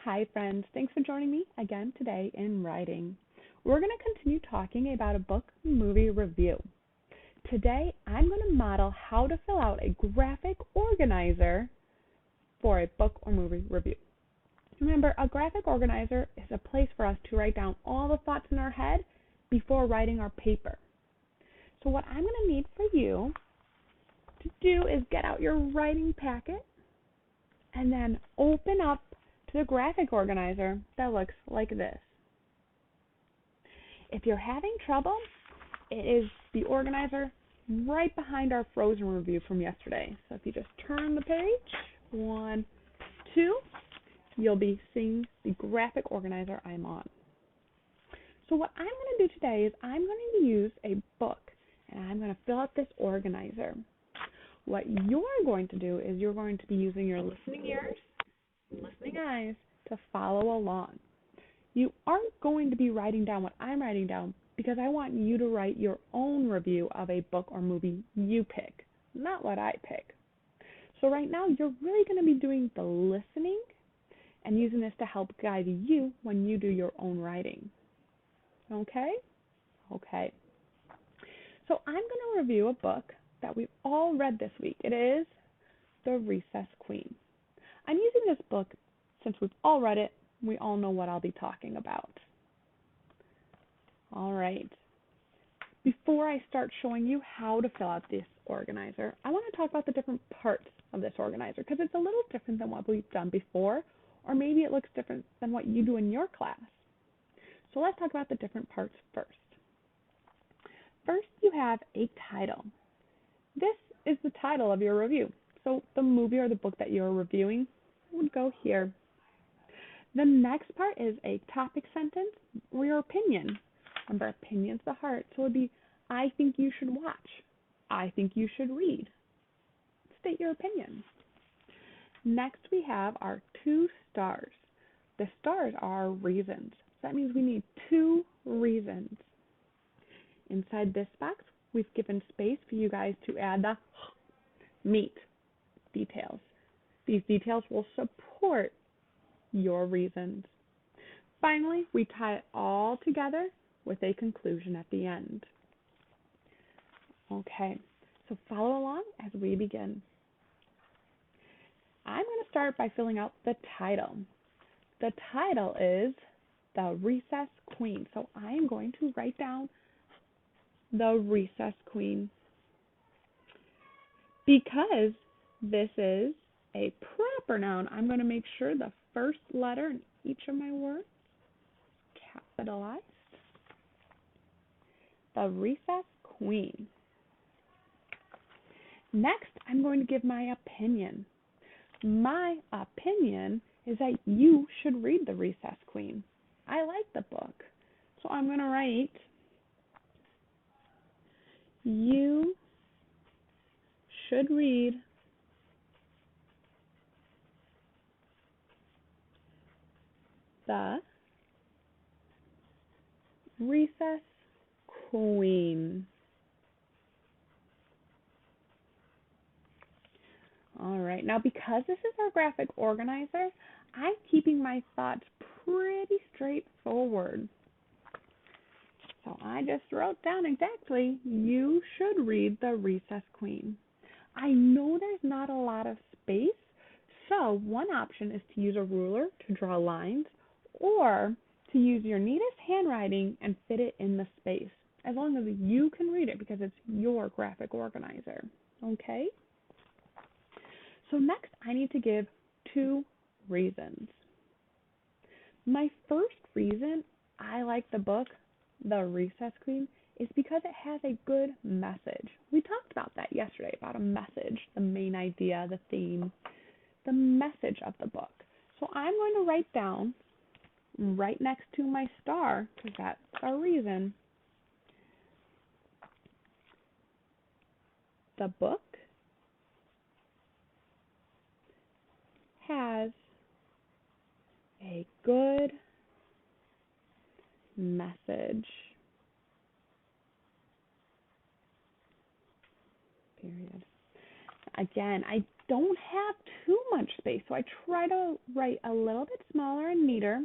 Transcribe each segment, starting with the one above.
Hi, friends. Thanks for joining me again today in writing. We're going to continue talking about a book movie review. Today, I'm going to model how to fill out a graphic organizer for a book or movie review. Remember, a graphic organizer is a place for us to write down all the thoughts in our head before writing our paper. So, what I'm going to need for you to do is get out your writing packet and then open up to the graphic organizer that looks like this. If you're having trouble, it is the organizer right behind our Frozen review from yesterday. So if you just turn the page, 1, 2, you'll be seeing the graphic organizer I'm on. So what I'm going to do today is I'm going to use a book and I'm going to fill out this organizer. What you're going to do is you're going to be using your listening ears, listening eyes to follow along. You aren't going to be writing down what I'm writing down because I want you to write your own review of a book or movie you pick, not what I pick. So right now you're really going to be doing the listening and using this to help guide you when you do your own writing. Okay? Okay. So I'm going to review a book that we've all read this week. It is The Recess Queen. I'm using this book since we've all read it. We all know what I'll be talking about. All right. Before I start showing you how to fill out this organizer, I want to talk about the different parts of this organizer because it's a little different than what we've done before, or maybe it looks different than what you do in your class. So let's talk about the different parts first. First, you have a title. This is the title of your review. So the movie or the book that you're reviewing would go here. The next part is a topic sentence or your opinion. Remember, opinion's the heart. So it would be, I think you should watch. I think you should read. State your opinion. Next, we have our 2 stars. The stars are reasons. So that means we need 2 reasons. Inside this box, we've given space for you guys to add the meat details. These details will support your reasons. Finally, we tie it all together with a conclusion at the end. Okay, so follow along as we begin. I'm going to start by filling out the title. The title is The Recess Queen. So I am going to write down The Recess Queen. Because this is a proper noun, I'm going to make sure the first letter in each of my words is capitalized. The Recess Queen. Next, I'm going to give my opinion. My opinion is that you should read The Recess Queen. I like the book. So I'm going to write, you should read The Recess Queen. All right, now because this is our graphic organizer, I'm keeping my thoughts pretty straightforward. So I just wrote down exactly, you should read The Recess Queen. I know there's not a lot of space, so one option is to use a ruler to draw lines or to use your neatest handwriting and fit it in the space, as long as you can read it because it's your graphic organizer. Okay? So next, I need to give 2 reasons. My first reason I like the book, The Recess Queen, is because it has a good message. We talked about that yesterday, about a message, the main idea, the theme, the message of the book. So I'm going to write down right next to my star, because that's our reason, the book has a good message. Period. Again, I don't have too much space, so I try to write a little bit smaller and neater.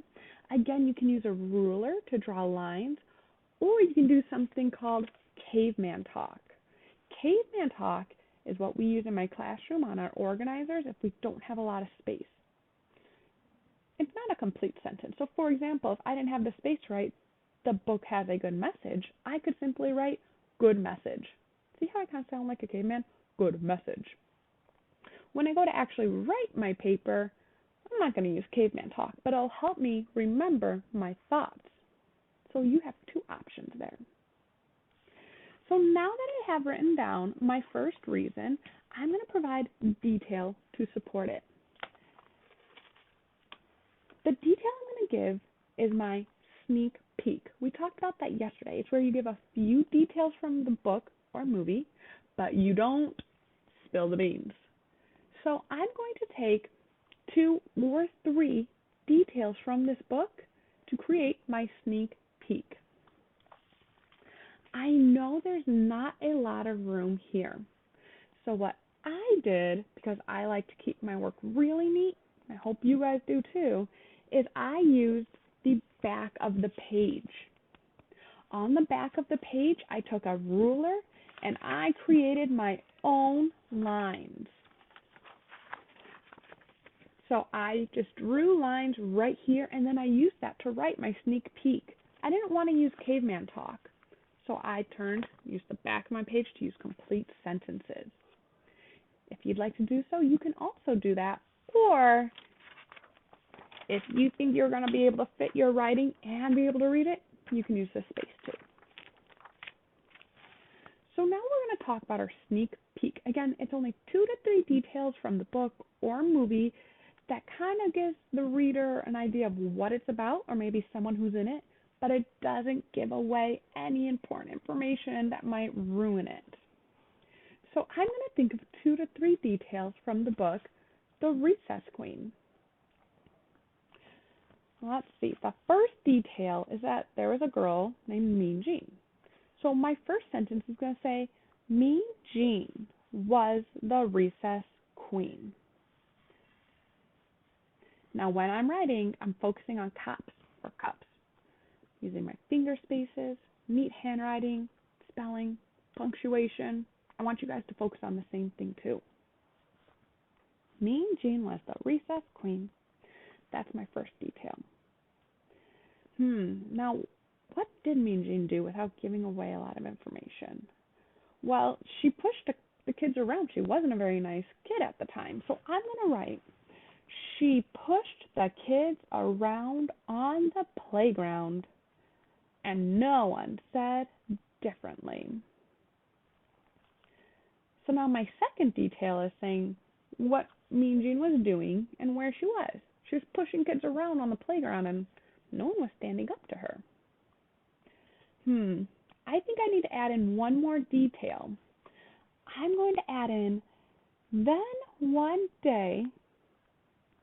Again, you can use a ruler to draw lines, or you can do something called caveman talk. Caveman talk is what we use in my classroom on our organizers if we don't have a lot of space. It's not a complete sentence. So for example, if I didn't have the space to write, the book has a good message, I could simply write good message. See how I kind of sound like a caveman? Good message. When I go to actually write my paper, I'm not going to use caveman talk, but it'll help me remember my thoughts. So you have two options there. So now that I have written down my first reason, I'm going to provide detail to support it. The detail I'm going to give is my sneak peek. We talked about that yesterday. It's where you give a few details from the book or movie, but you don't spill the beans. So I'm going to take 2 or 3 details from this book to create my sneak peek. I know there's not a lot of room here. So what I did, because I like to keep my work really neat, I hope you guys do too, is I used the back of the page. On the back of the page, I took a ruler and I created my own lines. So I just drew lines right here, and then I used that to write my sneak peek. I didn't want to use caveman talk, so I used the back of my page to use complete sentences. If you'd like to do so, you can also do that. Or if you think you're going to be able to fit your writing and be able to read it, you can use the space too. So now we're going to talk about our sneak peek. Again, it's only 2 to 3 details from the book or movie that kind of gives the reader an idea of what it's about, or maybe someone who's in it, but it doesn't give away any important information that might ruin it. So I'm going to think of 2 to 3 details from the book, The Recess Queen. Let's see. The first detail is that there was a girl named Mean Jean. So my first sentence is going to say, Mean Jean was the recess queen. Now when I'm writing, I'm focusing on caps or cups, using my finger spaces, neat handwriting, spelling, punctuation. I want you guys to focus on the same thing too. Mean Jean was the recess queen. That's my first detail. Now, what did Mean Jean do without giving away a lot of information? Well, she pushed the kids around. She wasn't a very nice kid at the time. So I'm going to write, she pushed the kids around on the playground, and no one said differently. So now my second detail is saying what Mean Jean was doing and where she was. She was pushing kids around on the playground, and no one was standing up to her. I think I need to add in one more detail. I'm going to add in, then one day,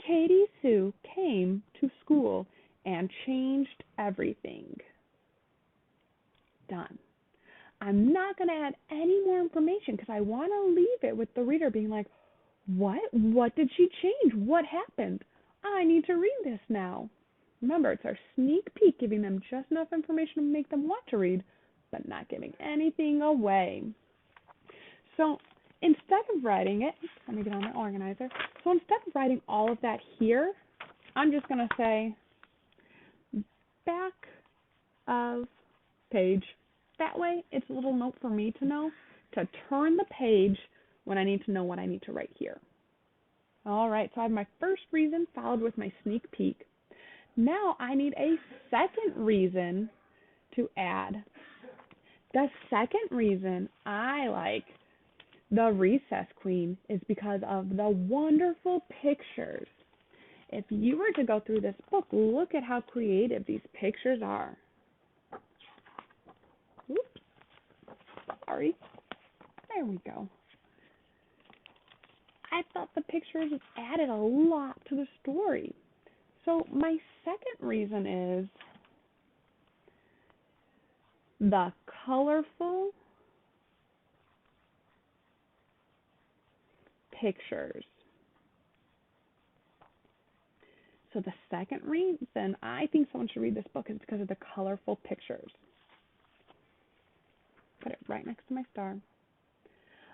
Katie Sue came to school and changed everything. Done. I'm not going to add any more information because I want to leave it with the reader being like, what? What did she change? What happened? I need to read this now. Remember, it's our sneak peek, giving them just enough information to make them want to read, but not giving anything away. So instead of writing it, let me get on my organizer. So instead of writing all of that here, I'm just going to say back of page. That way, it's a little note for me to know to turn the page when I need to know what I need to write here. All right, so I have my first reason followed with my sneak peek. Now I need a second reason to add. The second reason I like the Recess Queen is because of the wonderful pictures. If you were to go through this book, look at how creative these pictures are. Oops, sorry. There we go. I thought the pictures added a lot to the story. So my second reason is the colorful pictures. So the second reason I think someone should read this book is because of the colorful pictures. Put it right next to my star.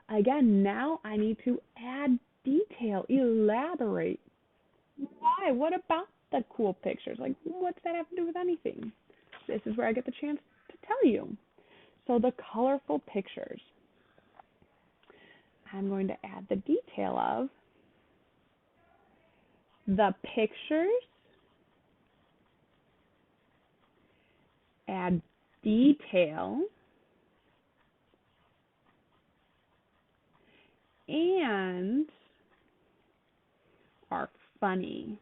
Again, now I need to add detail, elaborate. Why? What about the cool pictures? Like, what's that have to do with anything? This is where I get the chance to tell you. So the colorful pictures. I'm going to add the detail of the pictures, add detail, and are funny.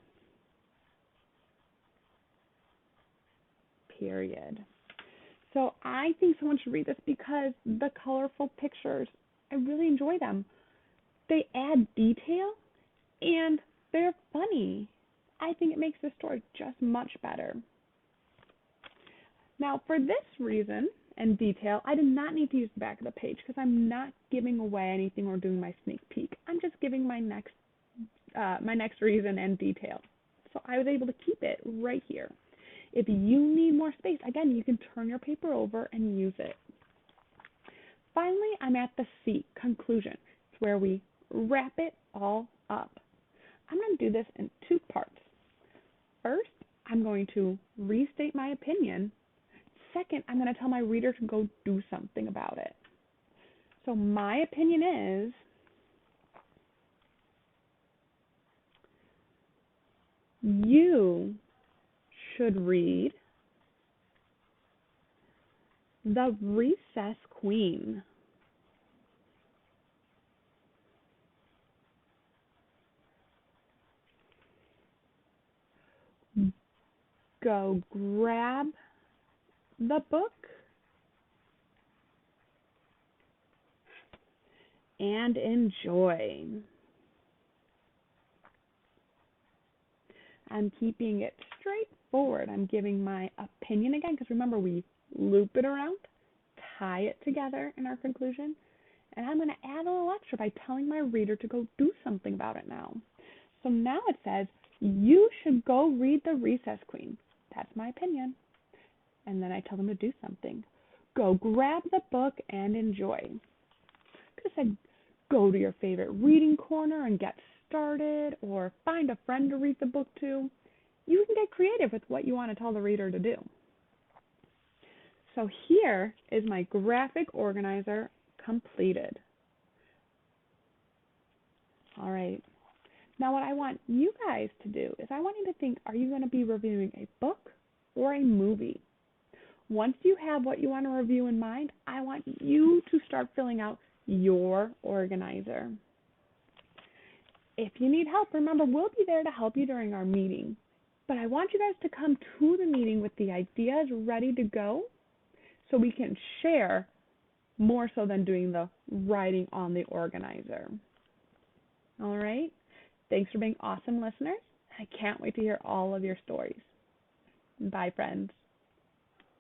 Period. So I think someone should read this because the colorful pictures, I really enjoy them. They add detail and they're funny. I think it makes the story just much better. Now, for this reason and detail, I did not need to use the back of the page because I'm not giving away anything or doing my sneak peek. I'm just giving my next reason and detail. So I was able to keep it right here. If you need more space, again, you can turn your paper over and use it. Finally, I'm at the C, conclusion. It's where we wrap it all up. I'm going to do this in two parts. First, I'm going to restate my opinion. Second, I'm going to tell my reader to go do something about it. So my opinion is you should read The Recess Queen. Go grab the book and enjoy. I'm keeping it straightforward. I'm giving my opinion again, because remember, we loop it around, tie it together in our conclusion, and I'm going to add a little extra by telling my reader to go do something about it now. So now it says, you should go read The Recess Queen. That's my opinion. And then I tell them to do something. Go grab the book and enjoy. Could have said, go to your favorite reading corner and get started, or find a friend to read the book to. You can get creative with what you want to tell the reader to do. So here is my graphic organizer completed. All right. Now what I want you guys to do is I want you to think, are you going to be reviewing a book or a movie? Once you have what you want to review in mind, I want you to start filling out your organizer. If you need help, remember, we'll be there to help you during our meeting. But I want you guys to come to the meeting with the ideas ready to go so we can share more so than doing the writing on the organizer. All right? Thanks for being awesome listeners. I can't wait to hear all of your stories. Bye, friends.